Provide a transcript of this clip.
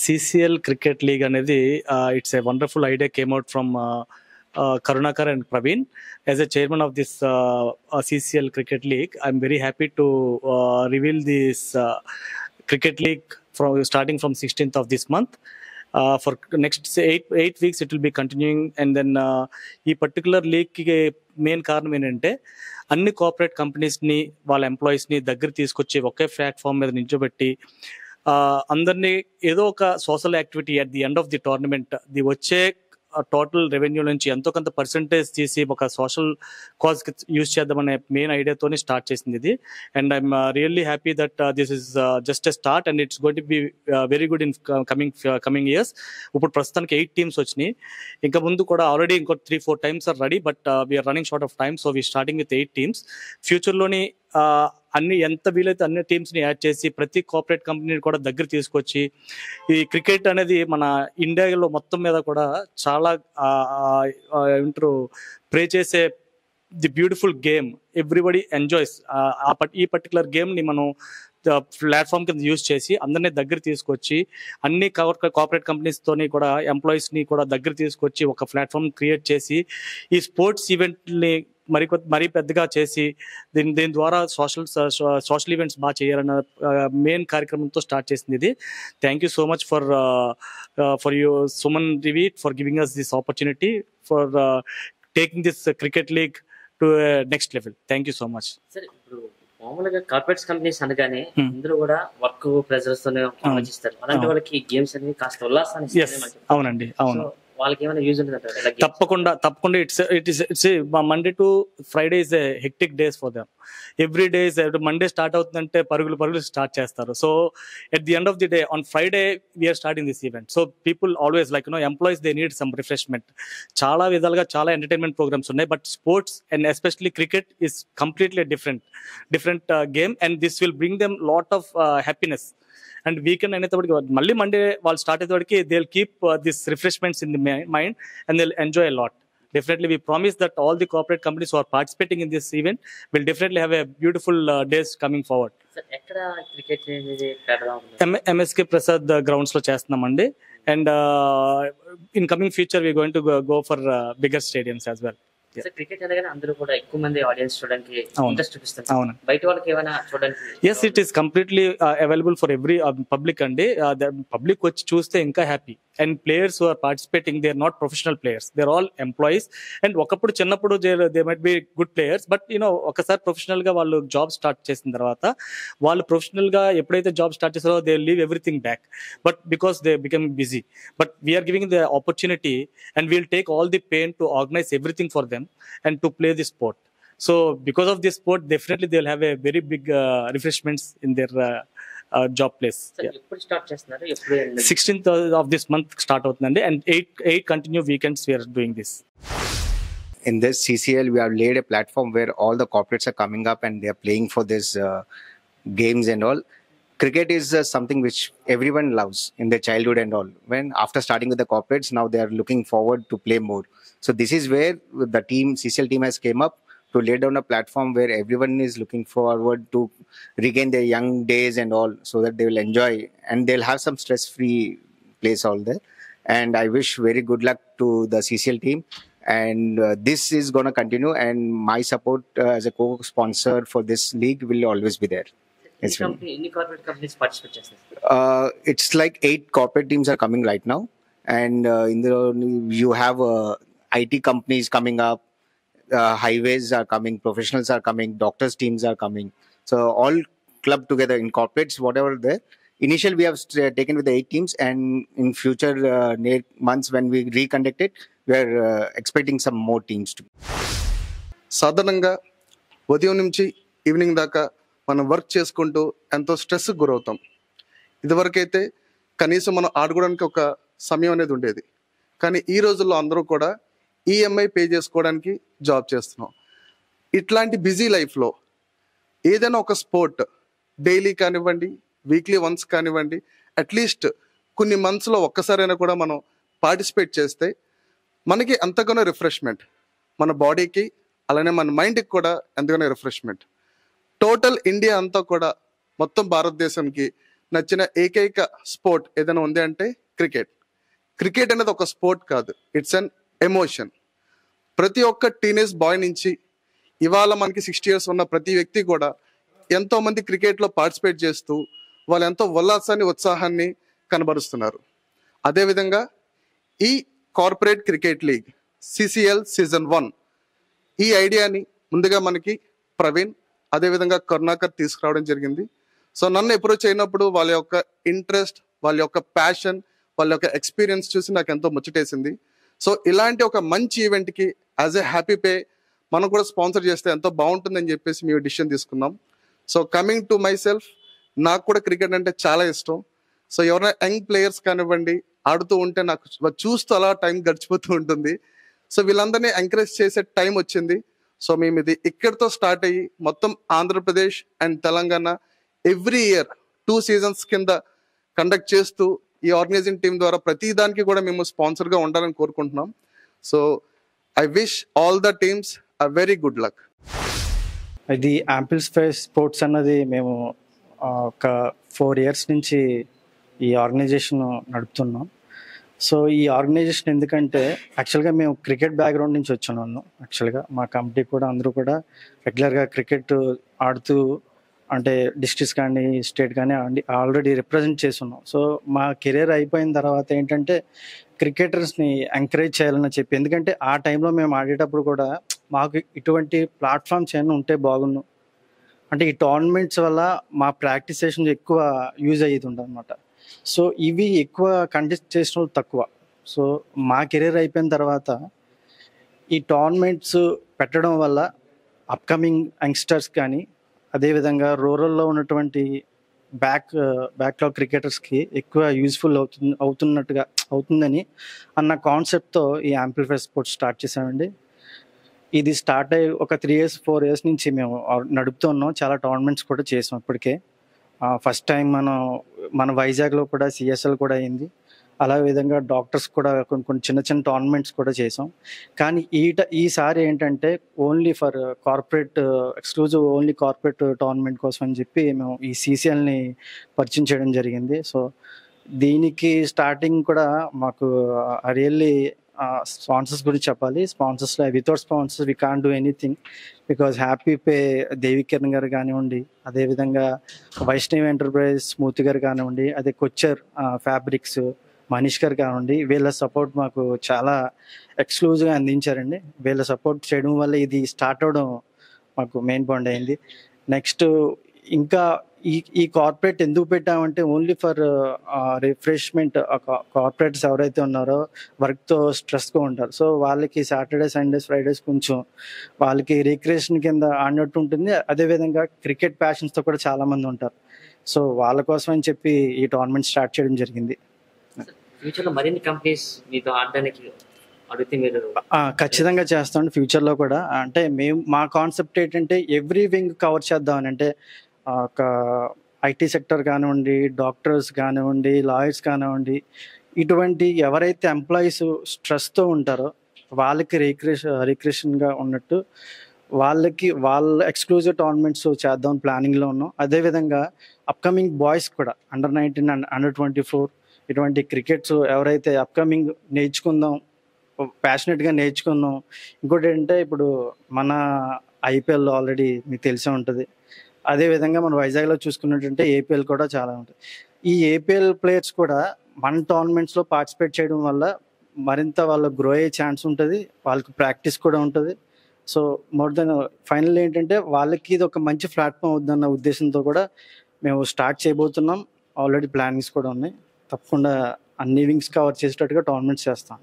CCL Cricket League అనేది it's a wonderful idea came out from Karunakar and Praveen. As a chairman of this CCL Cricket League, I'm very happy to reveal this Cricket League starting from 16th of this month. For next eight weeks it will be continuing, and then ఈ particular లీగ్కి main కారణం ఏంటంటే అన్ని corporate కంపెనీస్ని వాళ్ళ ఎంప్లాయీస్ని దగ్గర తీసుకొచ్చి ఒకే platform మీద నిల్చోబెట్టి అందరినీ ఏదో ఒక social activity at the end of the tournament the వచ్చే టోటల్ రెవెన్యూ నుంచి ఎంతో కొంత పర్సంటేజ్ తీసి ఒక సోషల్ కాజ్కి యూజ్ చేద్దామనే మెయిన్ ఐడియాతోనే స్టార్ట్ చేసింది ఇది. And I'm really happy that this is just a start and it's going to be very good in coming years. ఇప్పుడు ప్రస్తుతానికి 8 teams వచ్చినాయి. ఇంకా ముందు కూడా ఆల్రెడీ ఇంకో 3-4 times are ready, but we are running short of time. So we starting with 8 teams. ఫ్యూచర్లోని అన్ని ఎంత వీలైతే అన్ని టీమ్స్ని యాడ్ చేసి ప్రతి కార్పొరేట్ కంపెనీని కూడా దగ్గర తీసుకొచ్చి ఈ క్రికెట్ అనేది మన ఇండియాలో మొత్తం మీద కూడా చాలా ఏమంటారు ప్రే చేసే the beautiful game. Everybody enjoys ఈ పర్టికులర్ గేమ్ని మనం ప్లాట్ఫామ్ కింద యూజ్ చేసి అందరినీ దగ్గర తీసుకొచ్చి అన్ని కార్పొరేట్ కంపెనీస్తోని కూడా ఎంప్లాయీస్ని కూడా దగ్గర తీసుకొచ్చి ఒక ప్లాట్ఫామ్ క్రియేట్ చేసి ఈ స్పోర్ట్స్ ఈవెంట్ని మరీ పెద్దగా చేసి దీని ద్వారా సోషల్ ఈవెంట్స్ బాగా చేయాలన్న మెయిన్ కార్యక్రమంతో స్టార్ట్ చేసింది ఇది. Thank you so much for you Suman రివి for giving us this opportunity for taking this cricket league to next level. Thank you so much. మామూలుగా కార్పొరేట్ కంపెనీస్ అనగానే అందరూ కూడా వర్క్ ప్రెజర్స్ తోనే ఆలోచిస్తారు. అలాంటి వాళ్ళకి గేమ్స్ అనేవి కాస్త ఉల్లాసాన్ని. అవునండి, అవును. వాళ్ళకి ఏమైనా యూజ్ ఉంటుంది? తప్పకుండా it's Monday to Friday is a hectic days for them. Every day Monday start అవుతుందంటే పరుగులు స్టార్ట్ చేస్తారు. So at the end of the day on Friday we are starting this event. So people always like employees they need some refreshment. చాలా విధాలుగా చాలా entertainment programs ఉన్నాయి, but sports and especially cricket is completely different game and this will bring them lot of happiness. And weekend అనేటప్పటికి మళ్ళీ Monday వాళ్ళు start అయ్యేటప్పటికి they will keep this refreshments in the mind and they will enjoy a lot. Definitely we promise that all the corporate companies who are participating in this event will definitely have a beautiful days coming forward. Sir, ekkada cricket అనేది MSK Prasad grounds lo chestunamandi, and in coming future we are going to go for bigger stadiums as well. Cricket అనగానే అందరూ కూడా ఎక్కువ మంది audience చూడడానికి interest చూపిస్తారు. బయట వాళ్ళకి ఏమైనా చూడడానికి? Yes, it is completely available for every public అండి. పబ్లిక్ వచ్చి చూస్తే ఇంకా happy. And players who are participating they are not professional players, they are all employees. And ఒకప్పుడు చిన్నప్పుడు they might be good players, but ఒకసారి professional గా వాళ్ళు job start చేసిన తర్వాత వాళ్ళు ప్రొఫెషనల్ గా ఎప్పుడైతే జాబ్ స్టార్ట్ చేస్తారో they leave everything back, but because they become busy. But we are giving the opportunity and we'll take all the pain to organise everything for them and to play the sport. So because of this sport definitely they will have a very big refreshments in their job place. So eppudi start chestunaru? Eppudi 16th of this month start avutundandi, and 8 continue weekends we are doing this. In this CCL we have laid a platform where all the corporates are coming up and they are playing for this games and all. Cricket is something which everyone loves in their childhood and all. When after starting with the corporates, now they are looking forward to play more. So this is where the CCL team has came up to lay down a platform where everyone is looking forward to regain their young days and all, so that they will enjoy and they'll have some stress-free place all there. And I wish very good luck to the CCL team. And this is going to continue, and my support as a co-sponsor for this league will always be there. Any corporate companies participate chestunnaru? It's like 8 corporate teams are coming right now, and you have IT companies coming up, highways are coming, professionals are coming, doctors teams are coming. So all clubbed together in corporates, whatever there. Initially we have taken with the 8 teams, and in future months when we reconduct it, we are expecting some more teams to. సాధారణంగా ఉదయం నుంచి evening దాకా మనం work చేసుకుంటూ ఎంతో స్ట్రెస్కి గురవుతాం. ఇదివరకైతే కనీసం మనం ఆడుకోవడానికి ఒక సమయం అనేది ఉండేది. కానీ ఈ రోజుల్లో అందరూ కూడా ఈఎంఐ పే చేసుకోవడానికి జాబ్ చేస్తున్నాం. ఇట్లాంటి బిజీ లైఫ్లో ఏదైనా ఒక స్పోర్ట్ డైలీ కానివ్వండి, వీక్లీ వన్స్ కానివ్వండి, అట్లీస్ట్ కొన్ని మంత్స్లో ఒక్కసారైనా కూడా మనం పార్టిసిపేట్ చేస్తే మనకి ఎంతగానో రిఫ్రెష్మెంట్, మన బాడీకి అలానే మన మైండ్కి కూడా ఎంతగానో రిఫ్రెష్మెంట్. టోటల్ ఇండియా అంతా కూడా మొత్తం భారతదేశంకి నచ్చిన ఏకైక స్పోర్ట్ ఏదైనా ఉంది అంటే క్రికెట్. క్రికెట్ అనేది ఒక స్పోర్ట్ కాదు, ఇట్స్ అన్ ఎమోషన్. ప్రతి ఒక్క టీనేజ్ బాయ్ నుంచి ఇవాళ మనకి 60 years ఉన్న ప్రతి వ్యక్తి కూడా ఎంతోమంది క్రికెట్లో పార్టిసిపేట్ చేస్తూ వాళ్ళు ఎంతో ఉల్లాసాన్ని, ఉత్సాహాన్ని కనబరుస్తున్నారు. అదేవిధంగా ఈ corporate cricket league CCL season 1 ఈ ఐడియాని ముందుగా మనకి ప్రవీణ్ అదేవిధంగా కరుణాకర్ తీసుకురావడం జరిగింది. సో నన్ను అప్రోచ్ అయినప్పుడు వాళ్ళ యొక్క ఇంట్రెస్ట్, వాళ్ళ యొక్క ప్యాషన్, వాళ్ళ యొక్క ఎక్స్పీరియన్స్ చూసి నాకు ఎంతో ముచ్చటేసింది. సో ఇలాంటి ఒక మంచి ఈవెంట్కి యాజ్ ఎ హ్యాపీ పే మనం కూడా స్పాన్సర్ చేస్తే ఎంతో బాగుంటుందని చెప్పేసి మేము డిసిషన్ తీసుకున్నాం. So coming to my self, నాకు కూడా క్రికెట్ అంటే చాలా ఇష్టం. సో ఎవరైనా యంగ్ ప్లేయర్స్ కానివ్వండి ఆడుతూ ఉంటే నాకు చూస్తూ అలా టైం గడిచిపోతూ ఉంటుంది. సో వీళ్ళందరినీ ఎంకరేజ్ చేసే టైం వచ్చింది. సో మేము ఇది ఇక్కడితో స్టార్ట్ అయ్యి మొత్తం Andhra Pradesh and Telangana every year 2 seasons కింద కండక్ట్ చేస్తూ ఈ ఆర్గనైజింగ్ టీం ద్వారా ప్రతి దానికి కూడా మేము స్పాన్సర్గా ఉండాలని కోరుకుంటున్నాం. So I wish all the teams a very good luck. ఇది యాంప్లిఫై స్పోర్ట్స్ అన్నది మేము ఒక 4 years నుంచి ఈ ఆర్గనైజేషన్ నడుపుతున్నాం. సో ఈ ఆర్గనైజేషన్ ఎందుకంటే యాక్చువల్గా మేము క్రికెట్ బ్యాక్గ్రౌండ్ నుంచి వచ్చాను. యాక్చువల్గా మా కమిటీ కూడా అందరూ కూడా రెగ్యులర్గా క్రికెట్ ఆడుతూ అంటే డిస్ట్రిక్ట్స్ కానీ స్టేట్ కానీ ఆల్రెడీ రిప్రజెంట్ చేస్తున్నాం. సో మా కెరీర్ అయిపోయిన తర్వాత ఏంటంటే క్రికెటర్స్ని ఎంకరేజ్ చేయాలని చెప్పి, ఎందుకంటే ఆ టైంలో మేము ఆడేటప్పుడు కూడా మాకు ఇటువంటి ప్లాట్ఫామ్స్ ఏమైనా ఉంటే బాగున్నాం. అంటే ఈ టోర్నమెంట్స్ వల్ల మా ప్రాక్టీస్ సెషన్ ఎక్కువ యూజ్ అయ్యేది ఉండదన్నమాట. సో ఇవి ఎక్కువ కండక్ట్ చేసిన వాళ్ళు తక్కువ. సో మా కెరీర్ అయిపోయిన తర్వాత ఈ టోర్నమెంట్స్ పెట్టడం వల్ల అప్కమింగ్ యంగ్స్టర్స్ కానీ అదేవిధంగా రూరల్లో ఉన్నటువంటి బ్యాక్లాగ్ క్రికెటర్స్కి ఎక్కువ యూజ్ఫుల్ అవుతుందని అన్న కాన్సెప్ట్తో ఈ యాంప్లిఫై స్పోర్ట్స్ స్టార్ట్ చేసామండి. ఇది స్టార్ట్ అయ్యి ఒక 3 years 4 years నుంచి మేము నడుపుతున్నాం. చాలా టోర్నమెంట్స్ కూడా చేసాం ఇప్పటికే. ఫస్ట్ టైం మన వైజాగ్లో కూడా CSL కూడా అయింది. అలా విధంగా డాక్టర్స్ కూడా కొన్ని చిన్న చిన్న టోర్నమెంట్స్ కూడా చేసాం. కానీ ఈసారి ఏంటంటే only for corporate exclusive only corporate tournament కోసం అని చెప్పి మేము ఈ CCLని పరిచయం చేయడం జరిగింది. సో దీనికి స్టార్టింగ్ కూడా మాకు రియల్లీ స్పాన్సర్స్ గురించి చెప్పాలి. Sponsors without sponsors we can't do anything. Because హ్యాపీ పే దేవి కిరణ్ గారు కానివ్వండి, అదేవిధంగా వైష్ణవి ఎంటర్ప్రైజ్ స్మూర్తి గారు కానివ్వండి, అదే కొచ్చర్ ఫ్యాబ్రిక్స్ మనీష్ గారు కానివ్వండి, వీళ్ళ సపోర్ట్ మాకు చాలా ఎక్స్క్లూజివ్గా అందించారండి. వీళ్ళ సపోర్ట్ చేయడం వల్ల ఇది స్టార్ట్ అవడం మాకు మెయిన్ పాయింట్ అయింది. నెక్స్ట్ ఇంకా ఈ కార్పొరేట్ ఎందుకు పెట్టామంటే ఓన్లీ ఫర్ రిఫ్రెష్మెంట్. కార్పొరేట్స్ ఎవరైతే ఉన్నారో వర్క్తో స్ట్రెస్గా ఉంటారు. సో వాళ్ళకి సాటర్డే సండేస్ ఫ్రైడేస్ కొంచెం వాళ్ళకి రిక్రియేషన్ కింద ఆడినట్టు ఉంటుంది. అదేవిధంగా క్రికెట్ ప్యాషన్స్తో కూడా చాలామంది ఉంటారు. సో వాళ్ళ కోసం అని చెప్పి ఈ టోర్నమెంట్ స్టార్ట్ చేయడం జరిగింది. ఫ్యూచర్లో మరిన్ని కంపెనీస్ మీతో ఆడడానికి అడిగితే మీరు ఖచ్చితంగా చేస్తాం ఫ్యూచర్లో కూడా. అంటే మా కాన్సెప్ట్ ఏంటంటే ఎవ్రీ వింగ్ కవర్ చేద్దామని. అంటే ఒక IT సెక్టర్ కానివ్వండి, డాక్టర్స్ కానివ్వండి, లాయర్స్ కానివ్వండి, ఇటువంటి ఎవరైతే ఎంప్లాయీస్ స్ట్రెస్తో ఉంటారో వాళ్ళకి రిక్రియేషన్గా ఉన్నట్టు వాళ్ళ ఎక్స్క్లూజివ్ టోర్నమెంట్స్ చేద్దాం ప్లానింగ్లో ఉన్నాం. అదేవిధంగా అప్కమింగ్ బాయ్స్ కూడా అండర్ 19 అండ్ అండర్ 24 ఇటువంటి క్రికెట్స్ ఎవరైతే అప్కమింగ్ నేర్చుకుందాం, ప్యాషనెట్గా నేర్చుకుందాం. ఇంకోటి ఏంటంటే ఇప్పుడు మన IPL ఆల్రెడీ మీకు తెలిసే ఉంటుంది. అదేవిధంగా మన వైజాగ్లో చూసుకున్నట్టుంటే APL కూడా చాలా ఉంటుంది. ఈ APL ప్లేయర్స్ కూడా మన టోర్నమెంట్స్లో పార్టిసిపేట్ చేయడం వల్ల మరింత వాళ్ళకు గ్రో అయ్యే ఛాన్స్ ఉంటుంది, వాళ్ళకి ప్రాక్టీస్ కూడా ఉంటుంది. సో మోర్ దెన్ ఫైనల్ ఏంటంటే వాళ్ళకి ఇది ఒక మంచి ప్లాట్ఫామ్ అవుతుందన్న ఉద్దేశంతో కూడా మేము స్టార్ట్ చేయబోతున్నాం. ఆల్రెడీ ప్లానింగ్స్ కూడా ఉన్నాయి. తప్పకుండా అన్ని వింగ్స్ కవర్ చేసేటట్టుగా టోర్నమెంట్స్ చేస్తాం.